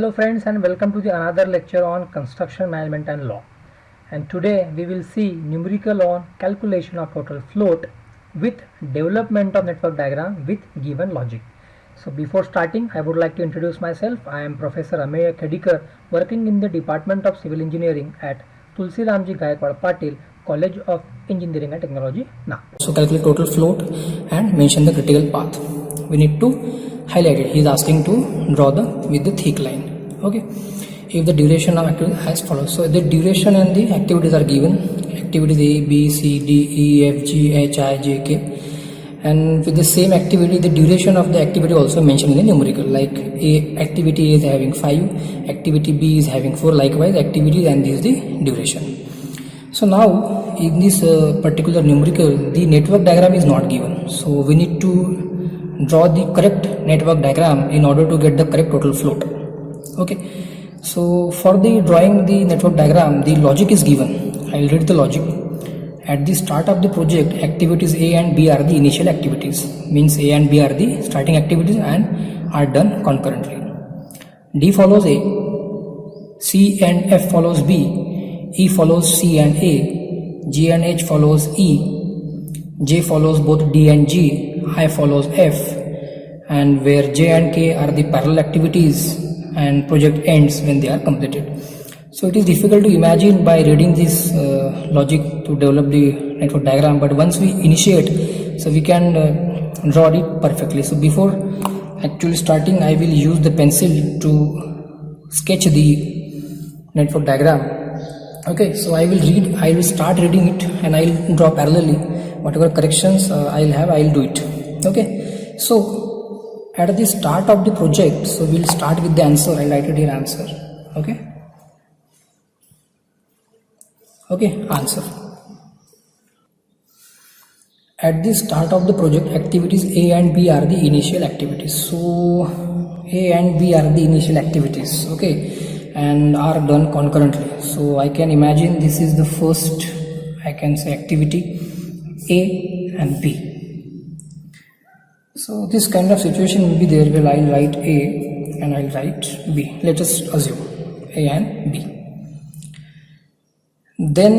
Hello friends, and welcome to the another lecture on construction management and law. And today we will see numerical on calculation of total float with development of network diagram with given logic. So before starting, I would like to introduce myself. I am Professor Ameya Khedikar, working in the Department of Civil Engineering at Tulsi Ramji Gaikwad Patil College of Engineering and Technology, Nagpur. So calculate total float and mention the critical path. We need to highlight it. He is asking to draw with the thick line. Okay. If the duration of activity as follows. So the duration and the activities are given. Activities A, B, C, D, E, F, G, H, I, J, K. And with the same activity, the duration of the activity also mentioned in the numerical. Like activity A is having 5, activity B is having 4. Likewise, activities and this is the duration. So now in this particular numerical, the network diagram is not given. So we need to draw the correct network diagram in order to get the correct total float. Okay. So for the drawing the network diagram, the logic is given. I will read the logic. At the start of the project, activities A and B are the initial activities. Means A and B are the starting activities and are done concurrently. D follows A, C and F follows B, E follows C and A, G and H follows E, J follows both D and G, I follows F, and where J and K are the parallel activities and project ends when they are completed. So it is difficult to imagine by reading this logic to develop the network diagram, but once we initiate, so we can draw it perfectly. So before actually starting, I will use the pencil to sketch the network diagram. Okay, so I will start reading it and I will draw parallelly. Whatever corrections I will do it. Okay, so at the start of the project, so we'll start with the answer. I write it here answer. Okay, answer. At the start of the project, activities A and B are the initial activities. So A and B are the initial activities. Okay, and are done concurrently. So I can imagine this is the first, I can say, activity A and B. So this kind of situation will be there where I'll write A and I'll write B. Let us assume A and B. Then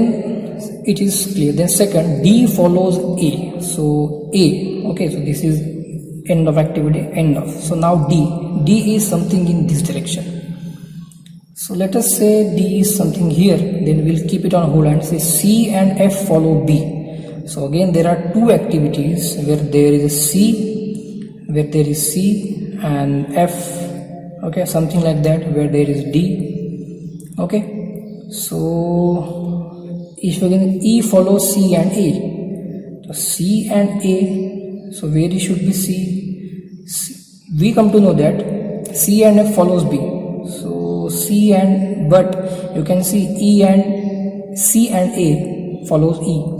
it is clear. Then second, D follows A. So A, okay, so this is end of activity, end of. So now D is something in this direction. So let us say D is something here, then we'll keep it on hold and say C and F follow B. So again there are two activities where there is a C, and F, okay, something like that, where there is D. Okay, so if again E follows C and A, so C and A, so where it should be C? We come to know that C and F follows B. So C and, but you can see E and C and A follows E.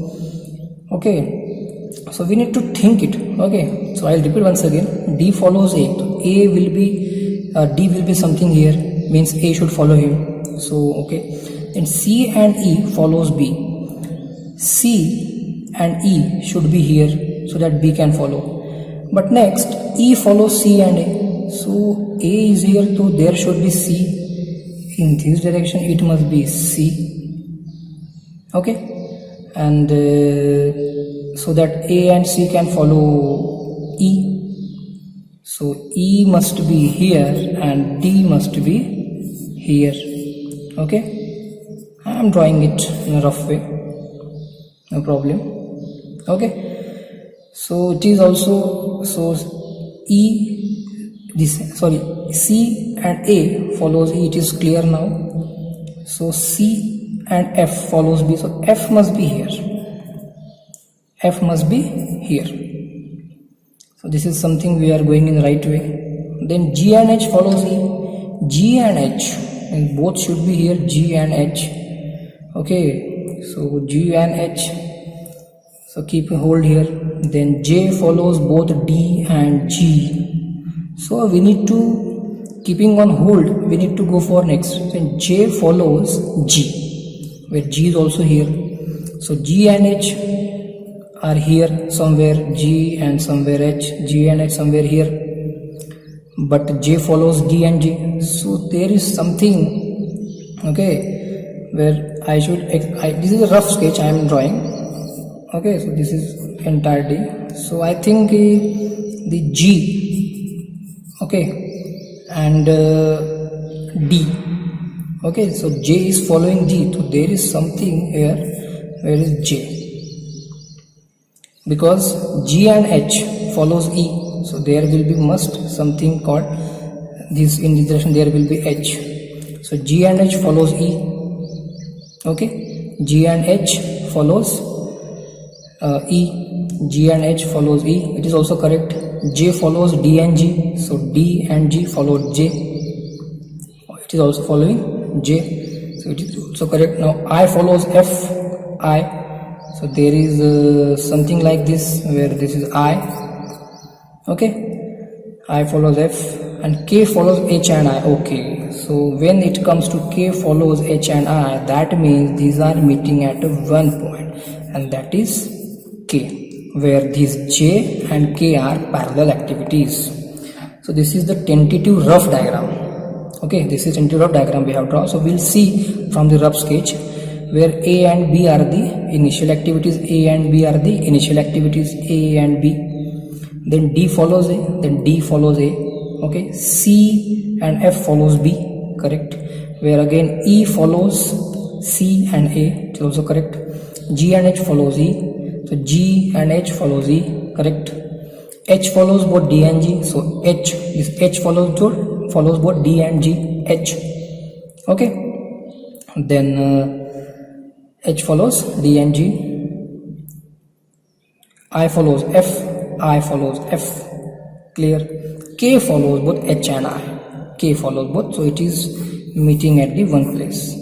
Okay, so we need to think it. Okay, so I'll repeat once again. D follows A. So A will be D will be something here, means A should follow him. So okay, then C and E follows B. C and E should be here so that B can follow. But next E follows C and A. So A is here, so there should be C. In this direction it must be C. Okay, and so that A and C can follow E. So E must be here and D must be here. Okay, I am drawing it in a rough way, no problem. Okay, so it is also, so C and A follows E. It is clear now. So C and F follows B. So F must be here. F must be here. So this is something we are going in the right way. Then G and H follows E. G and H, and both should be here, G and H. Okay, so G and H, so keep a hold here. Then J follows both D and G. So we need to, keeping on hold, we need to go for next. Then J follows G, where G is also here. So G and H are here somewhere, G and somewhere H, G and H somewhere here. but J follows D and G. So there is something, okay, where I should, this is a rough sketch I am drawing, okay, so this is entire D. So I think the G, okay, and D, okay, so J is following G, so there is something here, where is J? Because G and H follows E, so there will be must something called this, in this direction there will be H. So G and H follows E, okay, G and H follows E, G and H follows E, it is also correct. J follows D and G, so D and G follow J, it is also following J, so it is also correct. Now I follows F, I, so there is something like this, where this is I, okay, I follows F, and K follows H and I, okay. So when it comes to K follows H and I, that means these are meeting at one point, and that is K, where these J and K are parallel activities. So this is the tentative rough diagram, okay, this is tentative rough diagram we have drawn. So we'll see from the rough sketch, where A and B are the initial activities, A and B are the initial activities, A and B, then D follows A, then D follows A, okay, C and F follows B, correct, where again E follows C and A, it is also correct, G and H follows E, so G and H follows E, correct, H follows both D and G, so H, this H follows both D and G, H, okay, then H follows D and G, I follows F, I follows F, clear, K follows both H and I, K follows both, so it is meeting at the one place,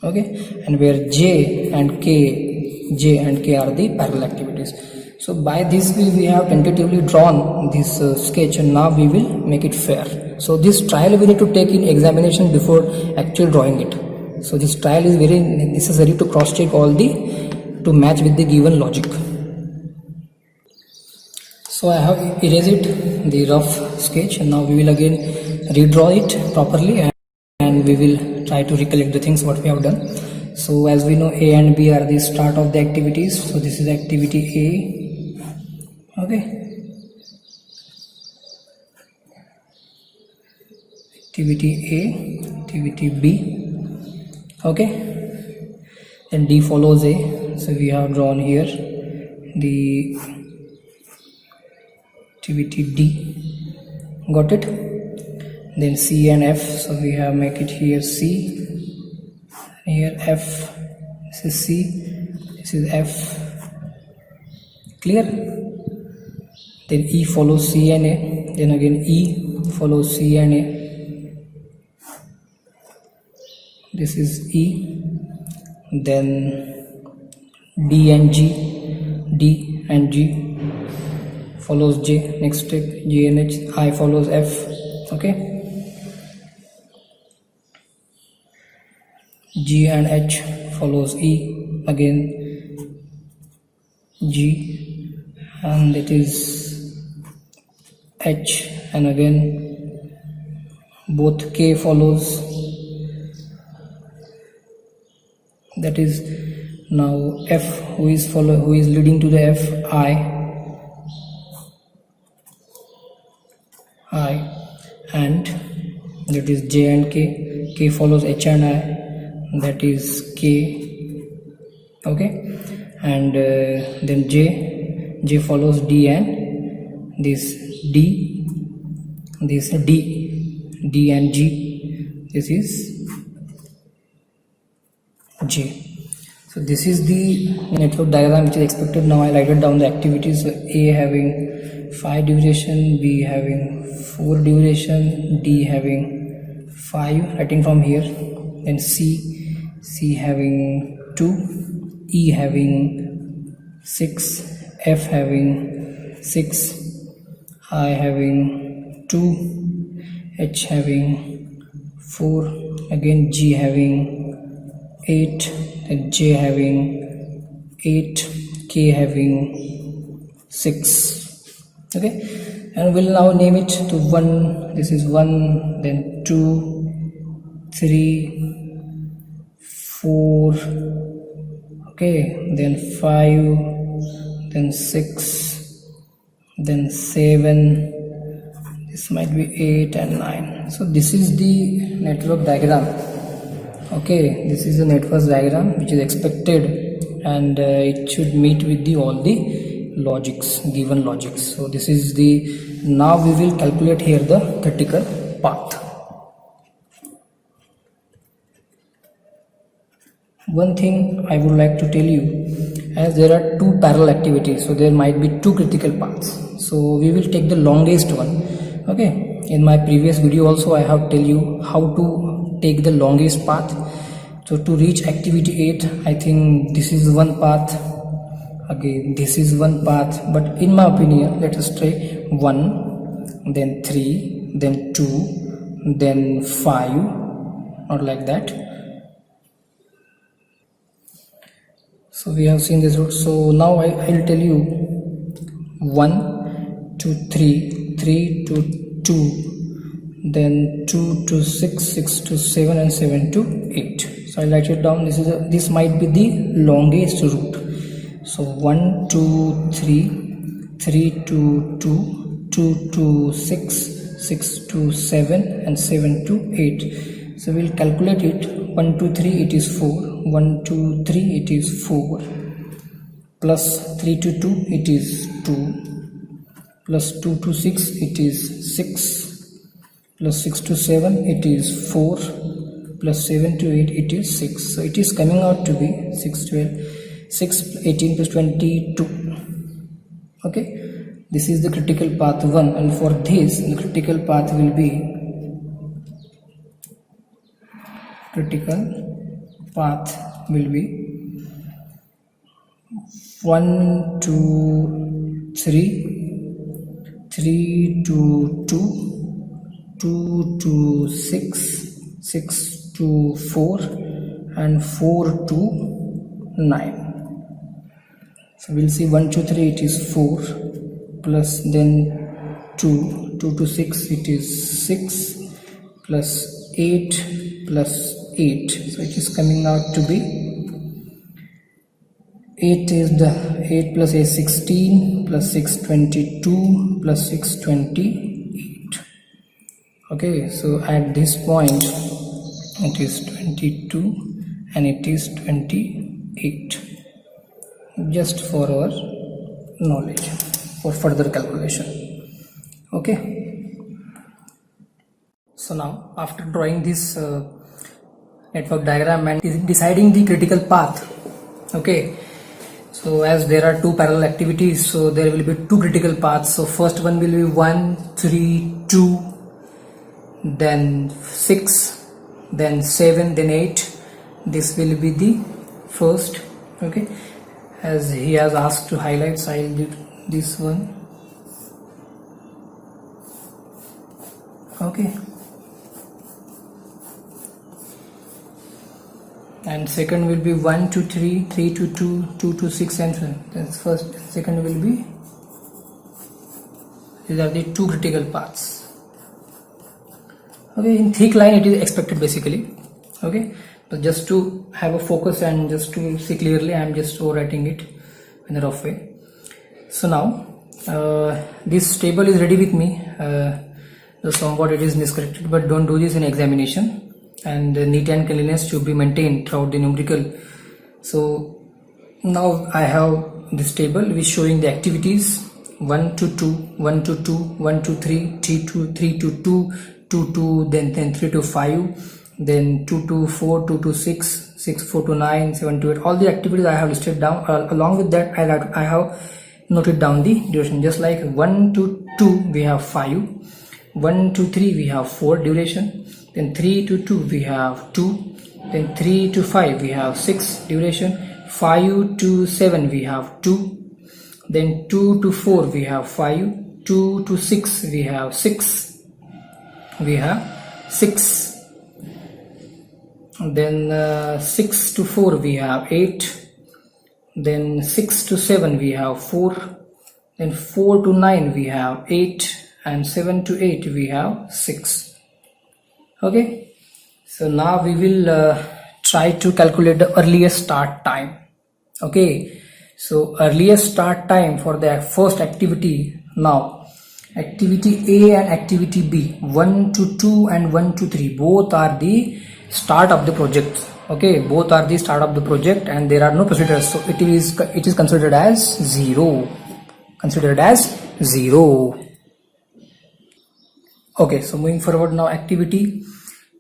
okay, and where J and K are the parallel activities. So by this we have tentatively drawn this sketch, and now we will make it fair. So this trial we need to take in examination before actually drawing it. So this trial is very necessary to cross check all to match with the given logic. So I have erased the rough sketch, and now we will again redraw it properly, and we will try to recollect the things what we have done. So as we know, A and B are the start of the activities. So this is activity A, okay, activity A, activity B, okay, then D follows A, so we have drawn here the activity D, got it, then C and F, so we have make it here C, here F, this is C, this is F, clear, then E follows C and A, then again E follows C and A, this is E, then D and G follows J, next step G and H, I follows F, okay, G and H follows E, again G, and it is H, and again both K follows, that is now F, who is leading to the F, I, and that is J and K follows H and I, that is K, okay, and then J follows D and this D and G, this is J. So this is the network diagram which is expected. Now I write down the activities. So A having 5 duration, B having 4 duration, D having 5, writing from here, then C having 2, E having 6, F having 6, I having 2, H having 4, again G having 8, and J having 8, K having 6, okay. and we'll now name it to 1. This is 1, then 2, 3, 4, okay, then 5, then 6, then 7, this might be 8 and 9. So this is the network diagram. Okay, this is the network diagram which is expected, and it should meet with the all the logics, given logics. So this is the, now we will calculate here the critical path. One thing I would like to tell you, as there are two parallel activities, so there might be two critical paths. So we will take the longest one. Okay, in my previous video also I have tell you how to take the longest path. So to reach activity 8, I think this is one path. Again, this is one path, but in my opinion, let us try 1, then 3, then 2, then 5, not like that. So we have seen this route. So now I will tell you 1 to 3, 3 to 2, then 2 to 6, 6 to 7, and 7 to 8. So I'll write it down. This might be the longest route. So 1 to 3, 3 to 2, 2 to 6, 6 to 7, and 7 to 8. So we'll calculate it. 1 to 3 it is 4, 1 to 3 it is 4, plus 3 to 2 it is 2, plus 2 to 6 it is 6, plus 6 to 7 it is 4, plus 7 to 8 it is 6. So it is coming out to be 6, 12, 6, 18 plus 22. Okay, this is the critical path 1, and for this the critical path will be, critical path will be 1 to 3, 3 to 2, 2 to 6, 6 to 4, and 4 to 9. So we'll see 1 to 3 it is 4, plus then 2, 2 to 6 it is 6, plus 8 plus 8. So it is coming out to be 8 is the 8 plus 8 16, plus 6 22, plus 6 28. Okay, so at this point it is 22 and it is 28, just for our knowledge for further calculation. Okay, so now after drawing this network diagram and deciding the critical path, okay, so as there are two parallel activities, so there will be two critical paths. So first one will be 1, 3, 2, then 6, then 7, then 8. This will be the first. Okay, as he has asked to highlight, so I will do this one. Okay, and second will be 1 to 3, 3 to 2, 2 to 6, and so on. That's first. Second will be, these are the two critical paths. Okay, in thick line it is expected basically. Okay, but just to have a focus and just to see clearly, I am just writing it in a rough way. So now this table is ready with me. Somewhat it is miscorrected, but don't do this in examination. And neat and cleanliness should be maintained throughout the numerical. So now I have this table which showing the activities 1 to 2, 1 to 2, 1 to 3, 3 to 2, 2 to then 3 to 5, then 2 to 4, 2 to 6, 6 4 to 9, 7 to 8. All the activities I have listed down. Along with that, I have noted down the duration. Just like 1 to 2 we have 5, 1 to 3 we have 4 duration. Then 3 to 2 we have 2, then 3 to 5 we have 6 duration, 5 to 7 we have 2, then 2 to 4 we have 5, 2 to 6 we have 6, then 6 to 4 we have 8, then 6 to 7 we have 4, then 4 to 9 we have 8, and 7 to 8 we have 6. Okay, so now we will try to calculate the earliest start time. Okay, so earliest start time for the first activity. Now activity A and activity B, 1 to 2 and 1 to 3, both are the start of the project. Okay, both are the start of the project and there are no procedures, so it is considered as 0. Okay, so moving forward now, activity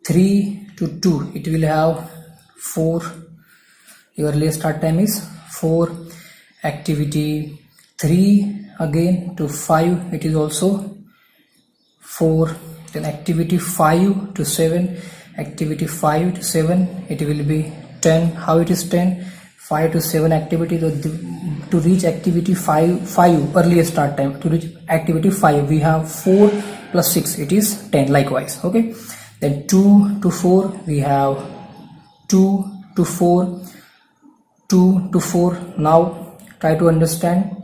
3 to 2, it will have 4. Your earliest start time is 4. Activity 3 again to 5, it is also 4. Then activity 5 to 7, activity 5 to 7, it will be 10. How it is 10? 5 to 7 activity. To reach activity 5 earliest start time, to reach activity 5 we have 4 plus 6, it is 10 likewise. Okay, then 2 to 4 we have 2 to 4, 2 to 4. Now try to understand,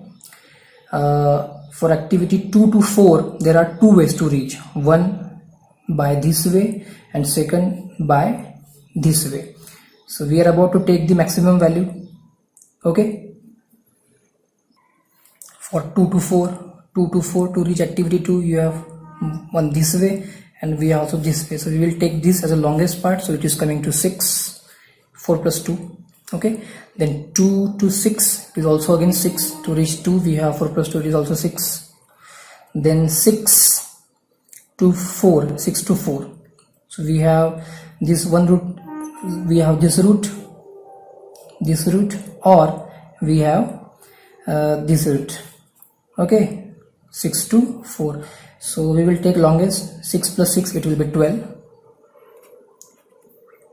for activity 2 to 4 there are two ways to reach, one by this way and second by this way. So we are about to take the maximum value. Okay, for 2 to 4 to reach activity 2 you have one this way and we have also this way, so we will take this as the longest part, so it is coming to 6. 4 plus 2. Okay, then 2 to 6 is also again 6. To reach 2 we have 4 plus 2, it is also 6. Then 6 to 4, 6 to 4, so we have this one route, we have this route, or we have this route. Okay, 6 to 4, so we will take longest. 6 plus 6, it will be 12.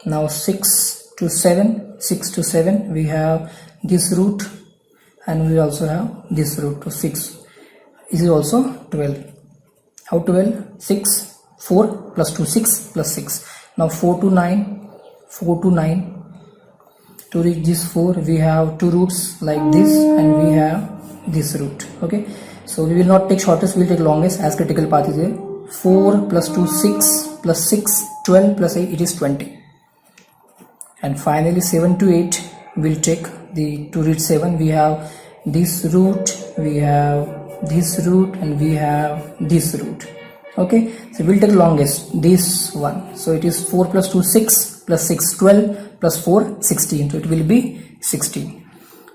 Now 6 to 7, we have this route and we also have this route. To 6 is also 12. How 12? 6, 4 plus 2, 6 plus 6. Now 4 to 9, to reach this 4 we have two routes like this and we have this route. Okay, so we will not take shortest, we will take longest as critical path is there. 4 plus 2, 6 plus 6, 12 plus 8, it is 20. And finally 7 to 8 will take the, to reach 7 we have this route, we have this route and we have this route. Okay, so we'll take longest, this one, so it is 4 plus 2, 6 plus 6, 12 plus 4, 16, so it will be 16.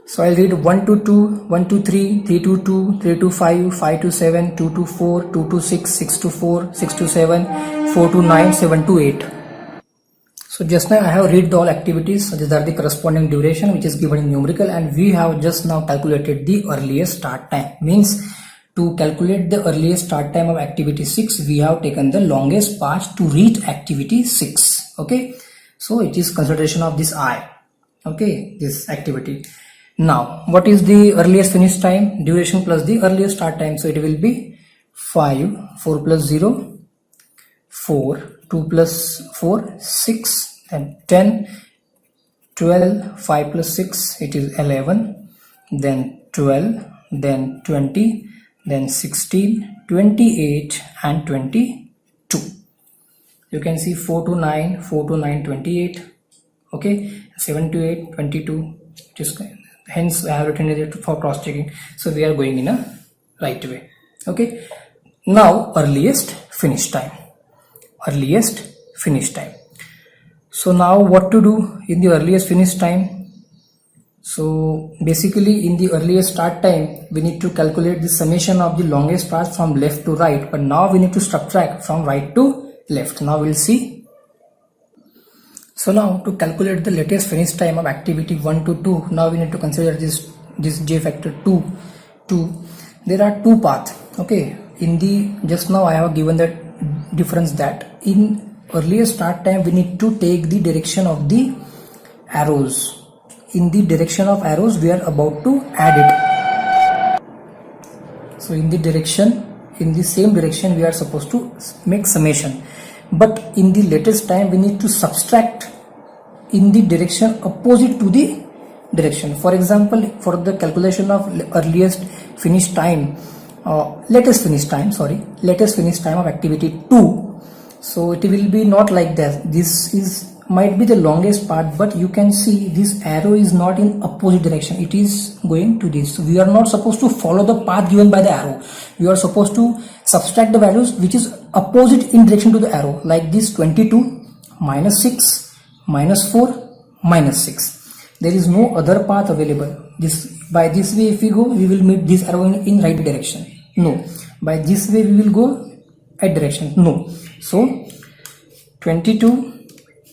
So I'll read 1 to 2, 1 to 3, 3 to 2, 3 to 5, 5 to 7, 2 to 4, 2 to 6, 6 to 4, 6 to 7, 4 to 9, 7 to 8. So just now I have read all activities, so these are the corresponding duration which is given in numerical, and we have just now calculated the earliest start time. Means to calculate the earliest start time of activity 6 we have taken the longest path to reach activity 6. Okay, so it is consideration of this I. Okay, this activity. Now what is the earliest finish time? Duration plus the earliest start time, so it will be 5, 4 plus 0, 4, 2 plus 4, 6, and 10, 12, 5 plus 6, it is 11, then 12, then 20, then 16, 28 and 22. You can see 4 to 9, 28. Okay, 7 to 8, 22. Just hence I have written it for cross checking, so we are going in a right way. Okay, now earliest finish time. So now what to do in the earliest finish time? So basically in the earliest start time we need to calculate the summation of the longest path from left to right, but now we need to subtract from right to left. Now we'll see. So now to calculate the latest finish time of activity 1 to 2, now we need to consider this j factor 2. There are two paths. Okay, in the just now I have given the difference that in earliest start time we need to take the direction of the arrows. In the direction of arrows we are about to add it. So in the same direction we are supposed to make summation, but in the latest time we need to subtract in the direction opposite to the direction. For example, for the calculation of earliest finish time, latest finish time of activity 2. So it will be not like that. This is might be the longest part, but you can see this arrow is not in opposite direction, it is going to this. So we are not supposed to follow the path given by the arrow. We are supposed to subtract the values which is opposite in direction to the arrow, like this 22 minus 6 minus 4 minus 6. There is no other path available. By this way if we go, we will meet this arrow in right direction. No. By this way we will go right direction. No. So 22,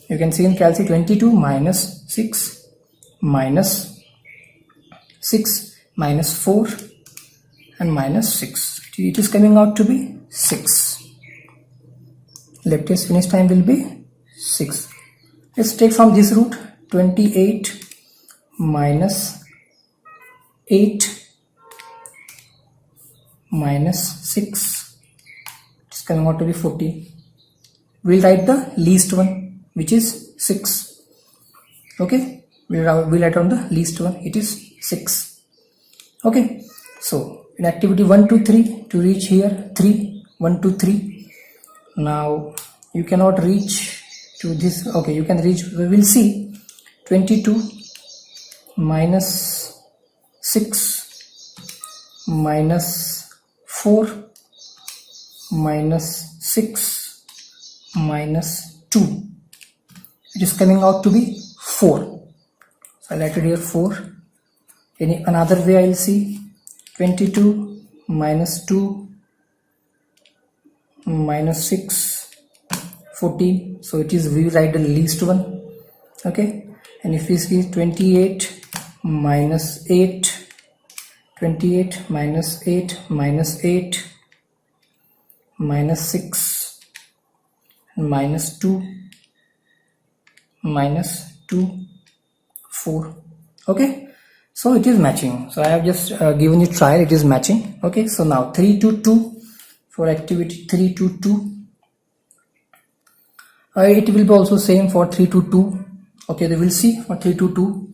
you can see in calci 22 minus 6 minus 4 and minus 6. It is coming out to be 6. Latest finish time will be 6. Let's take from this root 28 minus 8 minus 6. It's coming out to be 14. We'll write the least one, which is 6. Okay, we'll write on the least one, it is 6. Okay, so in activity 1 2 3 to reach here 3 1 2 3. Now you cannot reach to this. Okay, you can reach, we will see 22 minus 6 minus 4 minus 6 minus 2. It is coming out to be 4. So I write it here 4. Another way I will see 22 minus 2 minus 6 14. So it is, we write the least one. Okay, and if we see 28 minus 8 28 minus 8 minus 8 minus 6 minus 2 minus 2 4. Okay, so it is matching. So I have just given you trial, it is matching. Okay, so now 3 to 2 for activity 3 to 2. It will be also same for 3 to 2. Okay, they will see for 3 to 2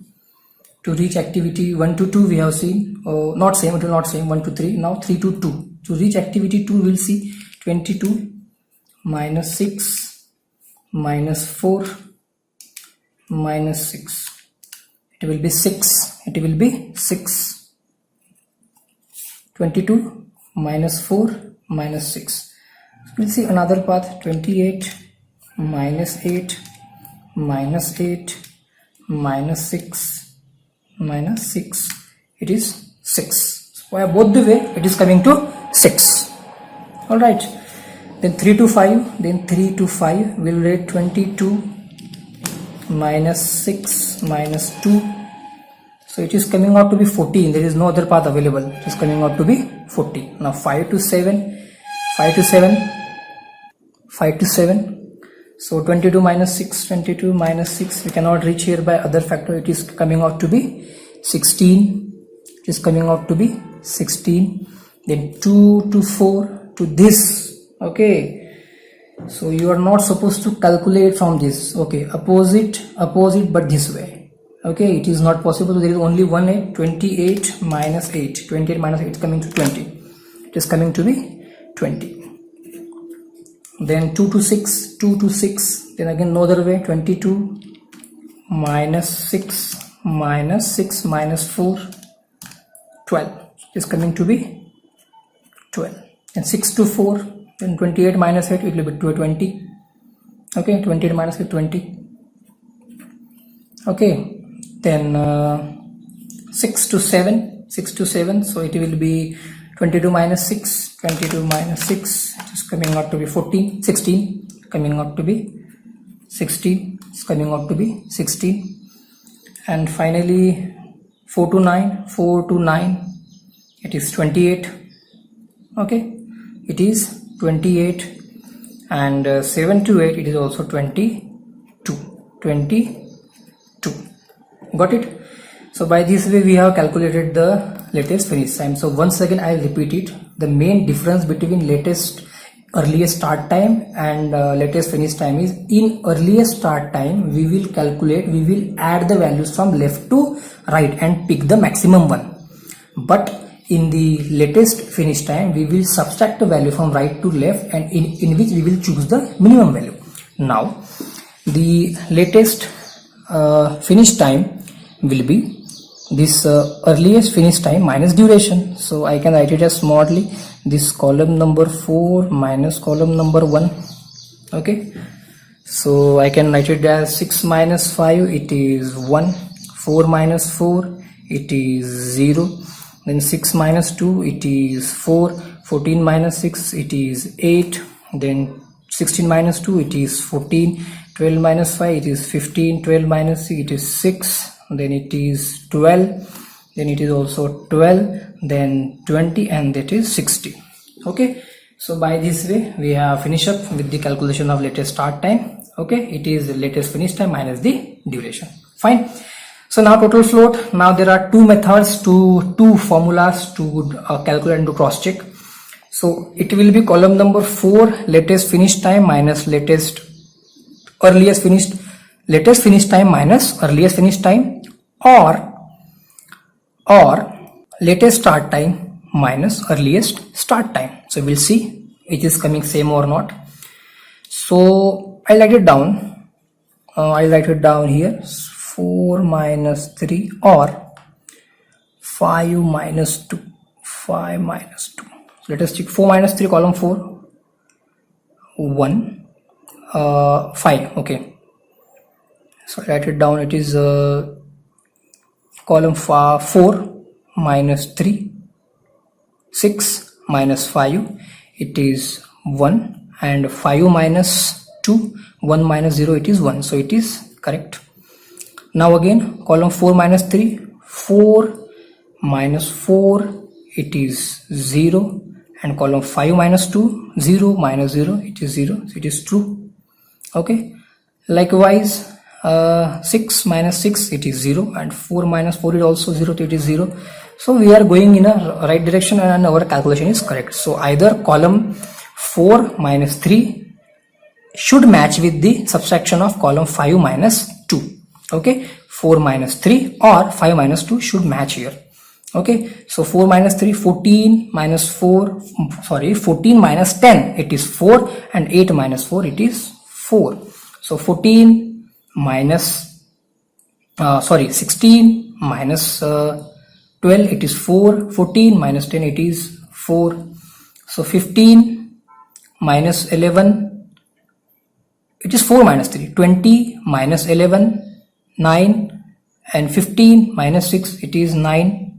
to reach activity 1 to 2 we have seen. Not same, it will not same 1 to 3. Now 3 to 2 to reach activity 2 we'll see 22 minus 6 minus 4 minus 6. It will be 6. It will be 6. 22 minus 4 minus 6. We'll see another path 28 minus 8 minus 8 minus 6 minus 6. It is 6. So by both the way it is coming to 6. Alright. Then 3 to 5. Then 3 to 5 will write 22 minus 6 minus 2. So it is coming out to be 14. There is no other path available. It is coming out to be 14. Now 5 to 7. 5 to 7. 5 to 7. So 22 minus 6. 22 minus 6. We cannot reach here by other factor. It is coming out to be 16. It is coming out to be 16. Then 2 to 4 to this. Okay. So you are not supposed to calculate from this. Okay, opposite but this way. Okay, it is not possible. There is only one 8. 28 minus 8. 28 minus 8 is coming to 20. It is coming to be 20. Then 2 to 6. 2 to 6. Then again no other way. 22 minus 6 minus 6 minus 4. 12. It is coming to be 12. And 6 to 4. Then 28 minus 8 it will be 20. Okay, 28 minus 8 20. Okay, then 6 to 7. 6 to 7, so it will be 22 minus 6. 22 minus 6 it is coming out to be 14. 16 coming out to be 16. It's coming out to be 16. And finally 4 to 9. 4 to 9 it is 28. Okay, it is 28. And 7 to 8 it is also 22. Got it? So by this way we have calculated the latest finish time. So once again I will repeat it. The main difference between earliest start time and latest finish time is, in earliest start time we will add the values from left to right and pick the maximum one. But in the latest finish time we will subtract the value from right to left, and in which we will choose the minimum value. Now the latest finish time will be this earliest finish time minus duration. So I can write it as smallly, this column number 4 minus column number 1. Okay, so I can write it as 6 minus 5, it is 1, 4 minus 4, it is 0, then 6 minus 2, it is 4, 14 minus 6, it is 8, then 16 minus 2, it is 14, 12 minus 5, it is 15, 12 minus 6, it is 6, then it is 12, then it is also 12, then 20, and that is 60. Okay, so by this way we have finished up with the calculation of latest start time. Okay, it is the latest finish time minus the duration. Fine. So now total float. Now there are two methods, two formulas to calculate and to cross check. So it will be column number 4, latest finish time minus latest finish time minus earliest finish time, or latest start time minus earliest start time. So we'll see it is coming same or not. So I'll write it down. I'll write it down here. 4 minus 3 or 5 minus 2. 5 minus 2. So let us check. 4 minus 3, column 4. 1. 5. Okay. So I write it down. It is column 4 minus 3. 6 minus 5. It is 1. And 5 minus 2. 1 minus 0. It is 1. So it is correct. Now again column 4 minus 3, 4 minus 4, it is 0, and column 5 minus 2, 0 minus 0, it is 0, so it is true. Okay, likewise 6 minus 6, it is 0, and 4 minus 4 is also 0, so it is 0. So we are going in a right direction and our calculation is correct. So either column 4 minus 3 should match with the subtraction of column 5 minus 2. Okay, 4 minus 3 or 5 minus 2 should match here. Okay, so 4 minus 3, 14 minus 14 minus 10, it is 4, and 8 minus 4, it is 4. So 14 minus 16 minus 12, it is 4. 14 minus 10, it is 4. So 15 minus 11, it is 4 minus 3. 20 minus 11, 9, and 15 minus 6, it is 9.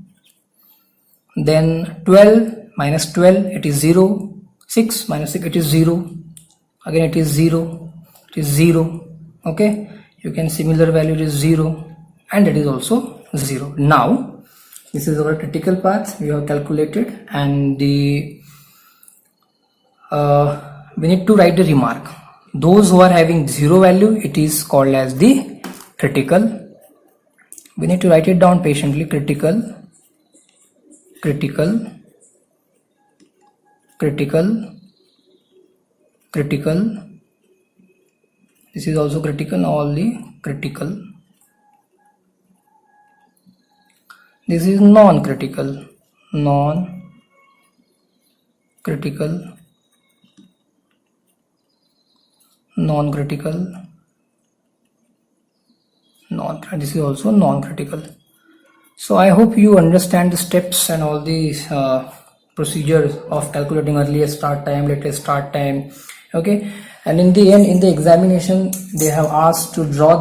Then 12 minus 12, it is 0. 6 minus 6, it is 0. Again it is 0. It is 0. Okay, you can similar value, it is 0, and it is also 0. Now this is our critical path we have calculated, and the we need to write the remark. Those who are having 0 value, it is called as the critical. We need to write it down patiently. Critical. This is also critical. All the critical. This is non-critical. This is also non-critical. So I hope you understand the steps and all these procedures of calculating earliest start time, latest start time. Okay, and in the end, in the examination, they have asked to draw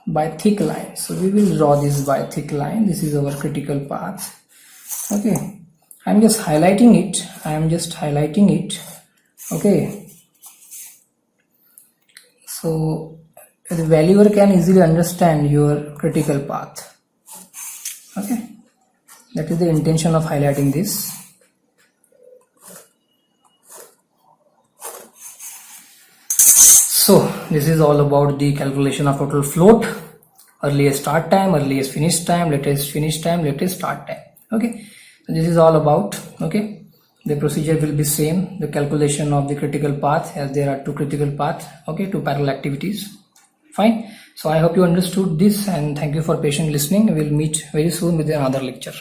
by thick line. So we will draw this by thick line. This is our critical path. Okay, I'm just highlighting it. Okay, so the valuer can easily understand your critical path. Okay, that is the intention of highlighting this. So this is all about the calculation of total float, earliest start time, earliest finish time, latest finish time, latest start time. Okay, so this is all about. Okay, the procedure will be same, the calculation of the critical path, as there are two critical paths. Okay, two parallel activities. Fine. So I hope you understood this, and thank you for patient listening. We will meet very soon with another lecture.